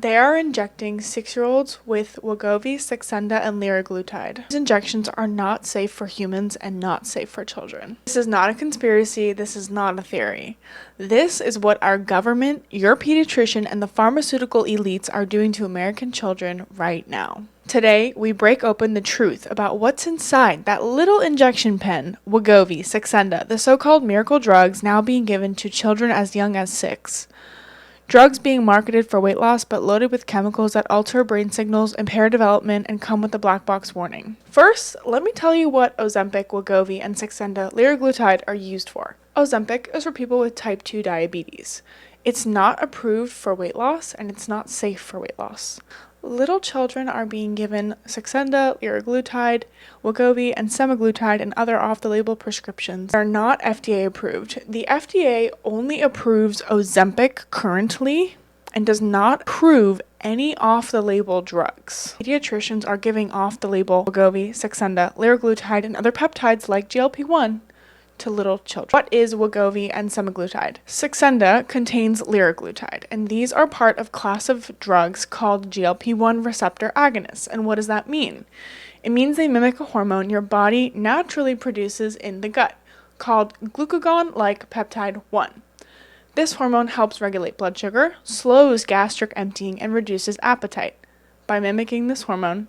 They are injecting 6-year-olds with Wegovy, Saxenda, and liraglutide. These injections are not safe for humans and not safe for children. This is not a conspiracy. This is not a theory. This is what our government, your pediatrician, and the pharmaceutical elites are doing to American children right now. Today, we break open the truth about what's inside that little injection pen, Wegovy, Saxenda, the so-called miracle drugs now being given to children as young as 6. Drugs being marketed for weight loss but loaded with chemicals that alter brain signals, impair development, and come with a black box warning. First, let me tell you what Ozempic, Wegovy, and Saxenda liraglutide are used for. Ozempic is for people with type 2 diabetes. It's not approved for weight loss, and it's not safe for weight loss. Little children are being given Saxenda, liraglutide, Wegovy, and semaglutide and other off-the-label prescriptions. They are not FDA approved. The FDA only approves Ozempic currently and does not approve any off-the-label drugs. Pediatricians are giving off-the-label Wegovy, Saxenda, liraglutide, and other peptides like GLP-1 to little children. What is Wegovy and semaglutide? Saxenda contains liraglutide, and these are part of a class of drugs called GLP-1 receptor agonists. And what does that mean? It means they mimic a hormone your body naturally produces in the gut, called glucagon-like peptide 1. This hormone helps regulate blood sugar, slows gastric emptying, and reduces appetite. By mimicking this hormone,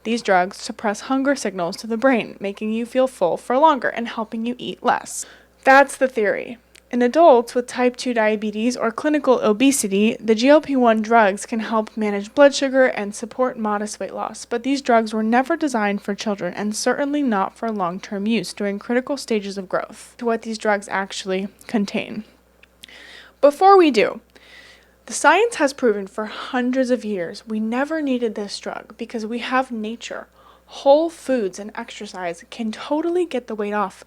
these drugs suppress hunger signals to the brain, making you feel full for longer and helping you eat less. That's the theory. In adults with type 2 diabetes or clinical obesity, the GLP-1 drugs can help manage blood sugar and support modest weight loss, but these drugs were never designed for children and certainly not for long-term use during critical stages of growth. To what these drugs actually contain. Before we do, the science has proven for hundreds of years we never needed this drug because we have nature. Whole foods and exercise can totally get the weight off.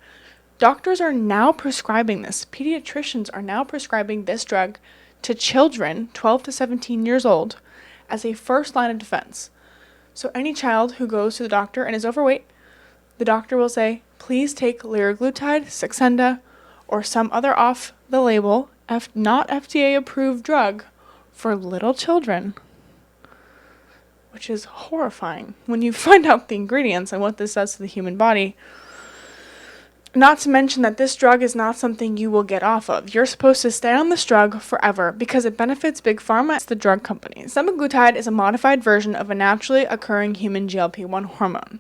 Doctors are now prescribing this. Pediatricians are now prescribing this drug to children 12 to 17 years old as a first line of defense. So any child who goes to the doctor and is overweight, the doctor will say, please take liraglutide, Saxenda, or some other off-the-label, not FDA-approved drug for little children, which is horrifying when you find out the ingredients and what this does to the human body. Not to mention that this drug is not something you will get off of. You're supposed to stay on this drug forever because it benefits big pharma, it's the drug companies. Semaglutide is a modified version of a naturally occurring human GLP-1 hormone,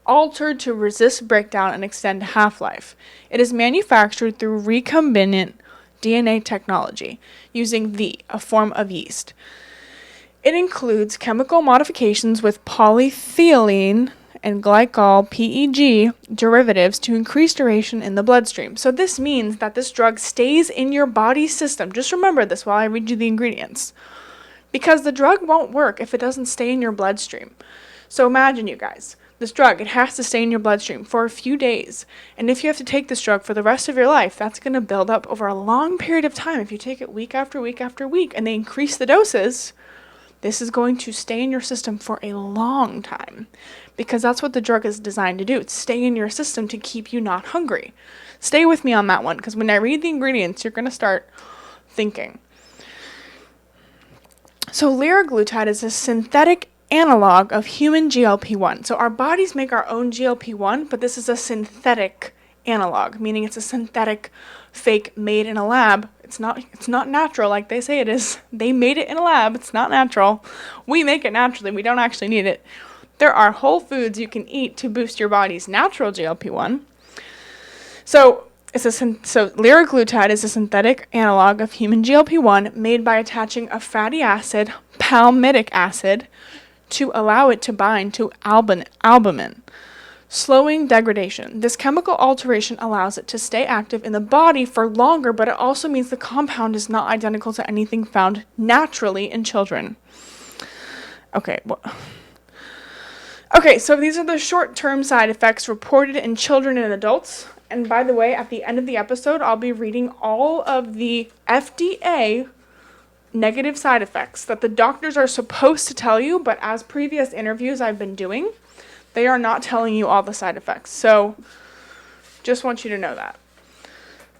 altered to resist breakdown and extend half-life. It is manufactured through recombinant DNA technology using a form of yeast. It includes chemical modifications with polyethylene and glycol PEG derivatives to increase duration in the bloodstream. So this means that this drug stays in your body system. Just remember this while I read you the ingredients. Because the drug won't work if it doesn't stay in your bloodstream. So imagine, you guys, this drug, it has to stay in your bloodstream for a few days. And if you have to take this drug for the rest of your life, that's going to build up over a long period of time. If you take it week after week after week and they increase the doses, this is going to stay in your system for a long time. Because that's what the drug is designed to do. It's stay in your system to keep you not hungry. Stay with me on that one, because when I read the ingredients, you're going to start thinking. So liraglutide is a synthetic analog of human GLP-1. So our bodies make our own GLP-1, but this is a synthetic analog, meaning it's a synthetic fake made in a lab. It's not natural like they say it is. They made it in a lab. It's not natural. We make it naturally. We don't actually need it. There are whole foods you can eat to boost your body's natural GLP-1. So liraglutide is a synthetic analog of human GLP-1 made by attaching a fatty acid, palmitic acid, to allow it to bind to albumin, slowing degradation. This chemical alteration allows it to stay active in the body for longer, but it also means the compound is not identical to anything found naturally in children. Okay, so these are the short-term side effects reported in children and adults. And by the way, at the end of the episode, I'll be reading all of the FDA negative side effects that the doctors are supposed to tell you, but as previous interviews I've been doing, they are not telling you all the side effects. So just want you to know that.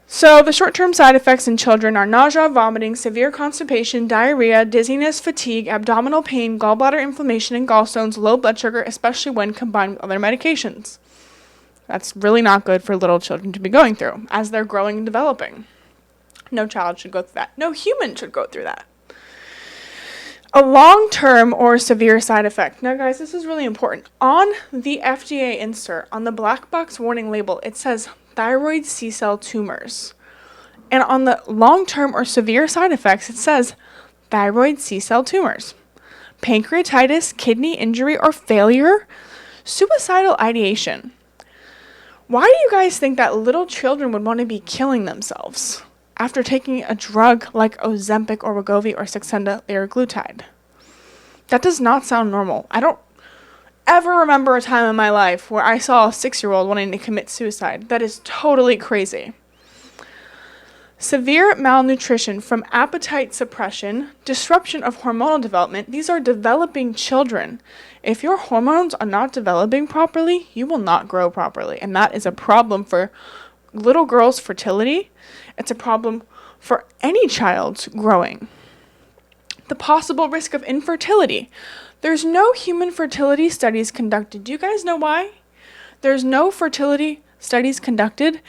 So the short-term side effects in children are nausea, vomiting, severe constipation, diarrhea, dizziness, fatigue, abdominal pain, gallbladder inflammation, and gallstones, low blood sugar, especially when combined with other medications. That's really not good for little children to be going through as they're growing and developing. No child should go through that. No human should go through that. A long-term or severe side effect. Now, guys, this is really important. On the FDA insert, on the black box warning label, it says thyroid C-cell tumors. And on the long-term or severe side effects, it says thyroid C-cell tumors, pancreatitis, kidney injury or failure, suicidal ideation. Why do you guys think that little children would want to be killing themselves after taking a drug like Ozempic or Wegovy or Saxenda liraglutide? That does not sound normal. I don't ever remember a time in my life where I saw a 6-year-old wanting to commit suicide. That is totally crazy. Severe malnutrition from appetite suppression, disruption of hormonal development. These are developing children. If your hormones are not developing properly, you will not grow properly. And that is a problem for little girls' fertility. It's a problem for any child's growing. The possible risk of infertility. There's no human fertility studies conducted. Do you guys know why? There's no fertility studies conducted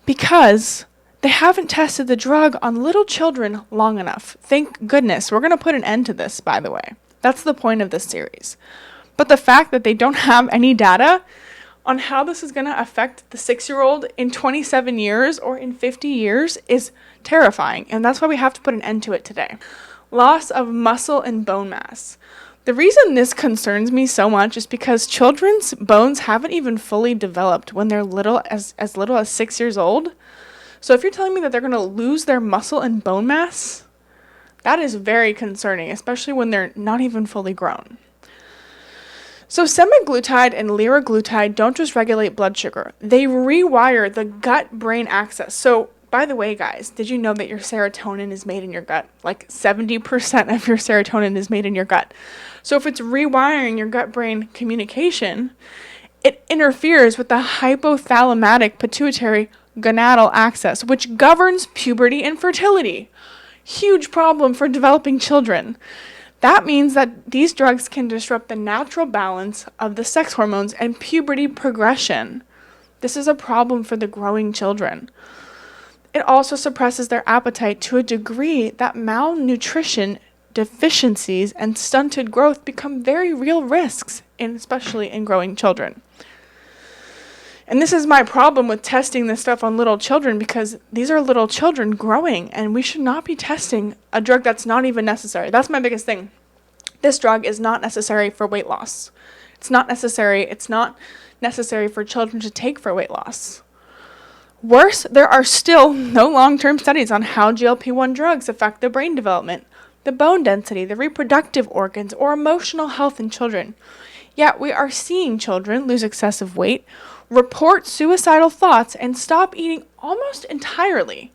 because they haven't tested the drug on little children long enough. Thank goodness. We're going to put an end to this, by the way. That's the point of this series. But the fact that they don't have any data on how this is going to affect the 6-year-old in 27 years or in 50 years is terrifying. And that's why we have to put an end to it today. Loss of muscle and bone mass. The reason this concerns me so much is because children's bones haven't even fully developed when they're little as little as 6 years old. So if you're telling me that they're going to lose their muscle and bone mass, that is very concerning, especially when they're not even fully grown. So semaglutide and liraglutide don't just regulate blood sugar. They rewire the gut-brain axis. So by the way, guys, did you know that your serotonin is made in your gut? Like 70% of your serotonin is made in your gut. So if it's rewiring your gut-brain communication, it interferes with the hypothalamic pituitary gonadal axis, which governs puberty and fertility. Huge problem for developing children. That means that these drugs can disrupt the natural balance of the sex hormones and puberty progression. This is a problem for the growing children. It also suppresses their appetite to a degree that malnutrition, deficiencies, and stunted growth become very real risks, especially in growing children. And this is my problem with testing this stuff on little children, because these are little children growing, and we should not be testing a drug that's not even necessary. That's my biggest thing. This drug is not necessary for weight loss. It's not necessary. It's not necessary for children to take for weight loss. Worse, there are still no long-term studies on how GLP-1 drugs affect the brain development, the bone density, the reproductive organs, or emotional health in children. Yet we are seeing children lose excessive weight, report suicidal thoughts, and stop eating almost entirely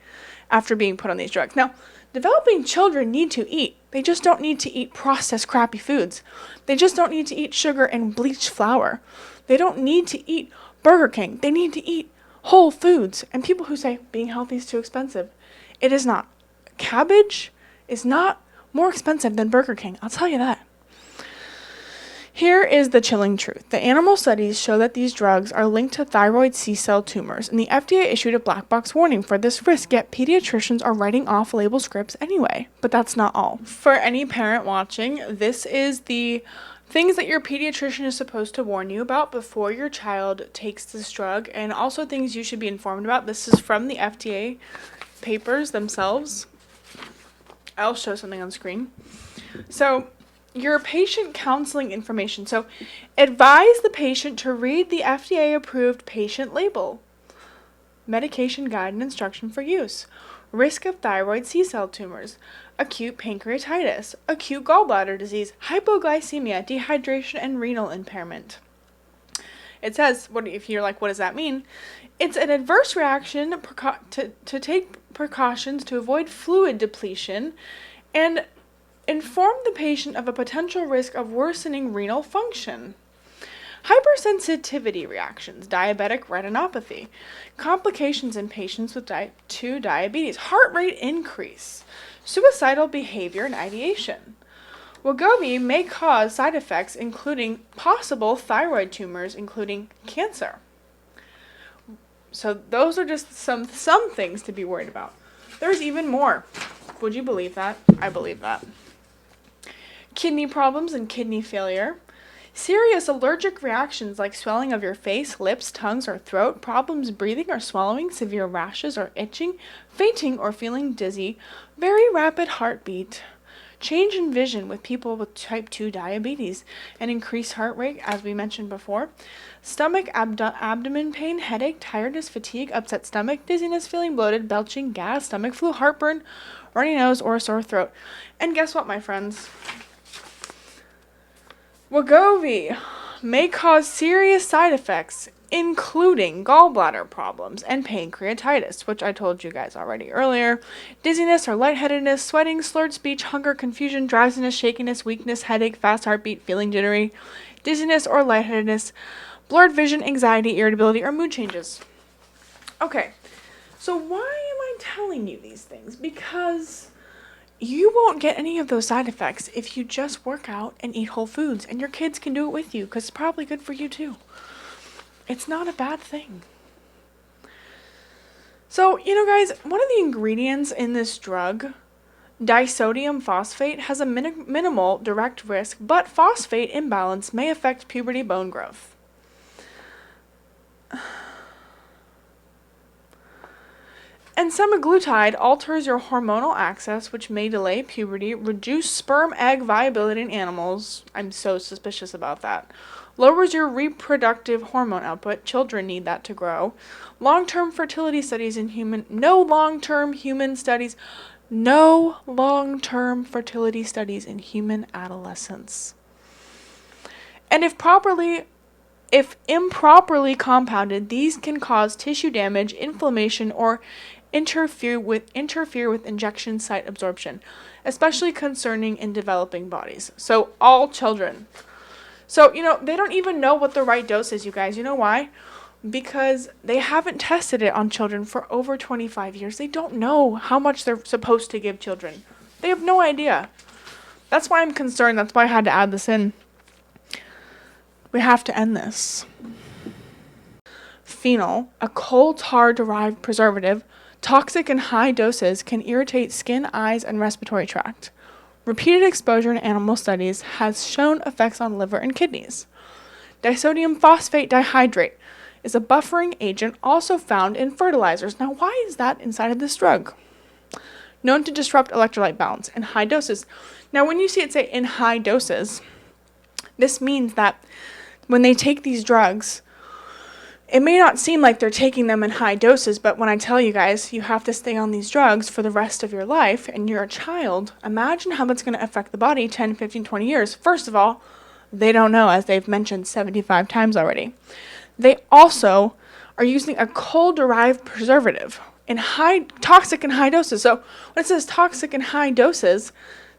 after being put on these drugs. Now, developing children need to eat. They just don't need to eat processed crappy foods. They just don't need to eat sugar and bleached flour. They don't need to eat Burger King. They need to eat whole foods. And people who say being healthy is too expensive, it is not. Cabbage is not more expensive than Burger King. I'll tell you that. Here is the chilling truth. The animal studies show that these drugs are linked to thyroid C-cell tumors, and the FDA issued a black box warning for this risk, yet pediatricians are writing off-label scripts anyway. But that's not all. For any parent watching, this is the things that your pediatrician is supposed to warn you about before your child takes this drug, and also things you should be informed about. This is from the FDA papers themselves. I'll show something on screen. So, your patient counseling information. So, advise the patient to read the FDA-approved patient label, medication guide and instruction for use, risk of thyroid C-cell tumors, acute pancreatitis, acute gallbladder disease, hypoglycemia, dehydration, and renal impairment. It says, if you're like, what does that mean? It's an adverse reaction to take precautions to avoid fluid depletion and inform the patient of a potential risk of worsening renal function. Hypersensitivity reactions, diabetic retinopathy, complications in patients with type 2 diabetes, heart rate increase, suicidal behavior and ideation. Wegovy may cause side effects including possible thyroid tumors, including cancer. So those are just some things to be worried about. There's even more. Would you believe that? I believe that. Kidney problems and kidney failure. Serious allergic reactions like swelling of your face, lips, tongues, or throat, problems breathing or swallowing, severe rashes or itching, fainting or feeling dizzy, very rapid heartbeat, change in vision with people with type 2 diabetes, and increased heart rate, as we mentioned before, stomach, abdomen pain, headache, tiredness, fatigue, upset stomach, dizziness, feeling bloated, belching, gas, stomach flu, heartburn, runny nose, or a sore throat. And guess what, my friends? Wegovy may cause serious side effects, including gallbladder problems and pancreatitis, which I told you guys already earlier, dizziness or lightheadedness, sweating, slurred speech, hunger, confusion, drowsiness, shakiness, weakness, headache, fast heartbeat, feeling jittery, dizziness or lightheadedness, blurred vision, anxiety, irritability, or mood changes. Okay, so why am I telling you these things? Because you won't get any of those side effects if you just work out and eat whole foods, and your kids can do it with you because it's probably good for you too. It's not a bad thing. So, guys, one of the ingredients in this drug, disodium phosphate, has a minimal direct risk, but phosphate imbalance may affect puberty bone growth. And semaglutide alters your hormonal axis, which may delay puberty, reduce sperm egg viability in animals. I'm so suspicious about that. Lowers your reproductive hormone output. Children need that to grow. Long-term fertility studies in no long-term fertility studies in human adolescents. And if improperly compounded, these can cause tissue damage, inflammation, or interfere with injection site absorption, especially concerning in developing bodies. So all children. So, they don't even know what the right dose is, you guys. You know why? Because they haven't tested it on children for over 25 years. They don't know how much they're supposed to give children. They have no idea. That's why I'm concerned. That's why I had to add this in. We have to end this. Phenol, a coal tar-derived preservative, toxic in high doses, can irritate skin, eyes, and respiratory tract. Repeated exposure in animal studies has shown effects on liver and kidneys. Disodium phosphate dihydrate is a buffering agent also found in fertilizers. Now, why is that inside of this drug? Known to disrupt electrolyte balance in high doses. Now, when you see it say in high doses, this means that when they take these drugs, it may not seem like they're taking them in high doses, but when I tell you guys you have to stay on these drugs for the rest of your life and you're a child, imagine how that's going to affect the body 10, 15, 20 years. First of all, they don't know, as they've mentioned 75 times already. They also are using a coal-derived preservative toxic in high doses. So when it says toxic in high doses,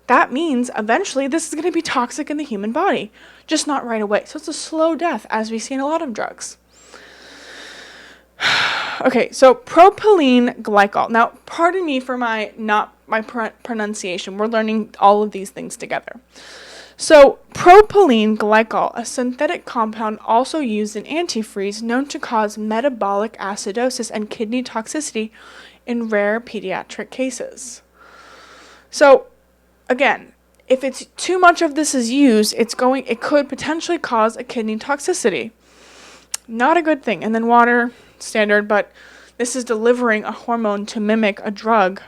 that means eventually this is going to be toxic in the human body, just not right away. So it's a slow death, as we see in a lot of drugs. Okay, so propylene glycol. Now, pardon me for my pronunciation. We're learning all of these things together. So, propylene glycol, a synthetic compound also used in antifreeze, known to cause metabolic acidosis and kidney toxicity in rare pediatric cases. So, again, if it's too much of this is used, it could potentially cause a kidney toxicity. Not a good thing. And then water, standard, but this is delivering a hormone to mimic a drug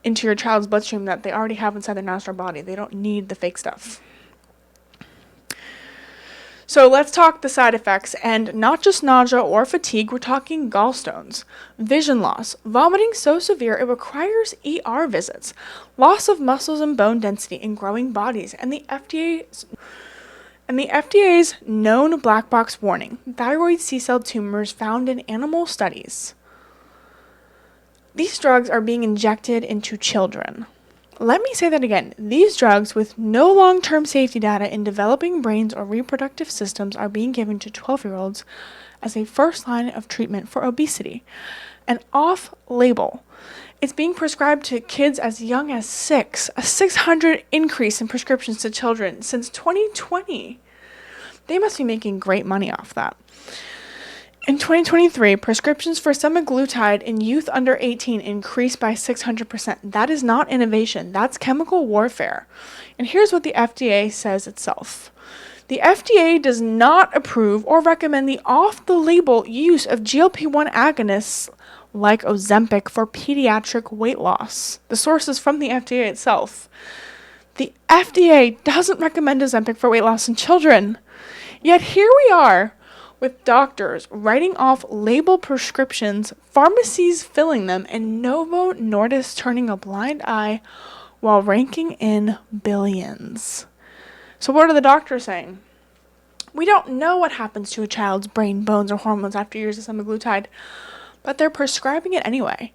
into your child's bloodstream that they already have inside their natural body. They don't need the fake stuff. So let's talk the side effects, and not just nausea or fatigue, we're talking gallstones, vision loss, vomiting so severe it requires ER visits, loss of muscles and bone density in growing bodies, and the FDA's known black box warning, thyroid C-cell tumors found in animal studies. These drugs are being injected into children. Let me say that again. These drugs with no long-term safety data in developing brains or reproductive systems are being given to 12-year-olds as a first line of treatment for obesity. And off-label, it's being prescribed to kids as young as 6, a 600 increase in prescriptions to children since 2020. They must be making great money off that. In 2023, prescriptions for semaglutide in youth under 18 increased by 600%. That is not innovation. That's chemical warfare. And here's what the FDA says itself. The FDA does not approve or recommend the off-the-label use of GLP-1 agonists like Ozempic for pediatric weight loss. The source is from the FDA itself. The FDA doesn't recommend Ozempic for weight loss in children. Yet here we are, with doctors writing off label prescriptions, pharmacies filling them, and Novo Nordisk turning a blind eye while raking in billions. So what are the doctors saying? We don't know what happens to a child's brain, bones, or hormones after years of semaglutide, but they're prescribing it anyway.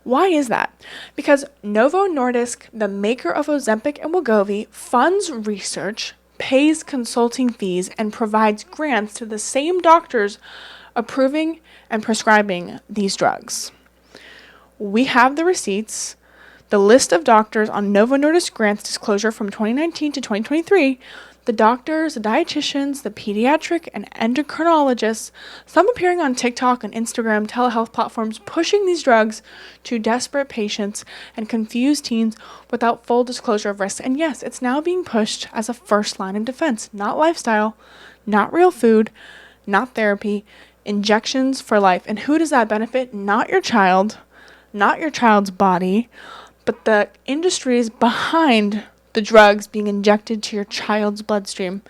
Why is that? Because Novo Nordisk, the maker of Ozempic and Wegovy, funds research, pays consulting fees, and provides grants to the same doctors approving and prescribing these drugs. We have the receipts, the list of doctors on Novo Nordisk grants disclosure from 2019 to 2023, the doctors, the dietitians, the pediatric and endocrinologists, some appearing on TikTok and Instagram telehealth platforms pushing these drugs to desperate patients and confused teens without full disclosure of risks. And yes, it's now being pushed as a first line of defense, not lifestyle, not real food, not therapy, injections for life. And who does that benefit? Not your child, not your child's body, but the industries behind the drugs being injected to your child's bloodstream.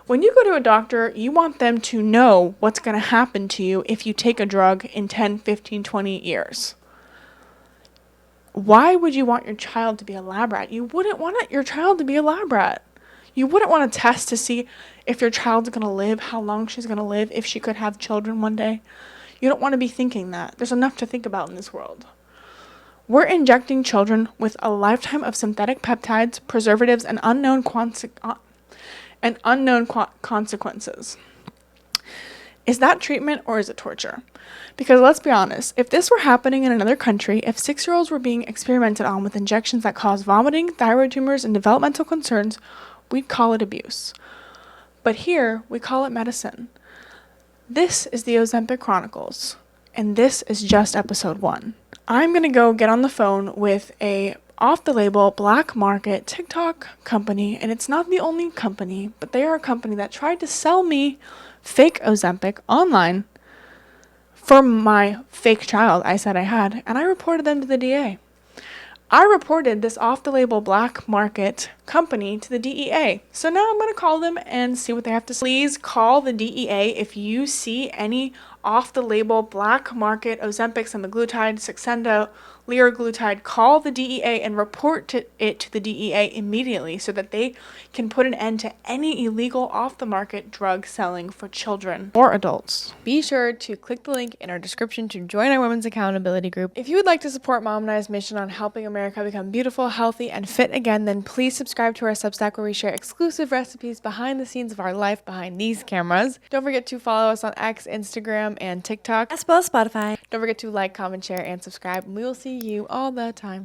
When you go to a doctor, you want them to know what's going to happen to you if you take a drug in 10, 15, 20 years. Why would you want your child to be a lab rat? You wouldn't want your child to be a lab rat. You wouldn't want to test to see if your child's going to live, how long she's going to live, if she could have children one day. You don't want to be thinking that. There's enough to think about in this world. We're injecting children with a lifetime of synthetic peptides, preservatives, and unknown consequences. Is that treatment or is it torture? Because let's be honest, if this were happening in another country, if 6-year-olds were being experimented on with injections that cause vomiting, thyroid tumors, and developmental concerns, we'd call it abuse. But here, we call it medicine. This is the Ozempic Chronicles, and this is just episode 1. I'm going to go get on the phone with a off-the-label black market TikTok company, and it's not the only company, but they are a company that tried to sell me fake Ozempic online for my fake child I said I had, and I reported them to the DA. I reported this off-the-label black market company to the DEA. So now I'm going to call them and see what they have to say. Please call the DEA if you see any off-the-label black market Ozempic, semaglutide, Saxenda, liraglutide. Call the DEA and report it to the DEA immediately so that they can put an end to any illegal off-the-market drug selling for children or adults. Be sure to click the link in our description to join our Women's Accountability Group. If you would like to support Mom and I's mission on helping America become beautiful, healthy, and fit again, then please subscribe to our Substack where we share exclusive recipes behind the scenes of our life behind these cameras. Don't forget to follow us on X, Instagram, and TikTok, as well as Spotify. Don't forget to like, comment, share, and subscribe, and we will see you all the time.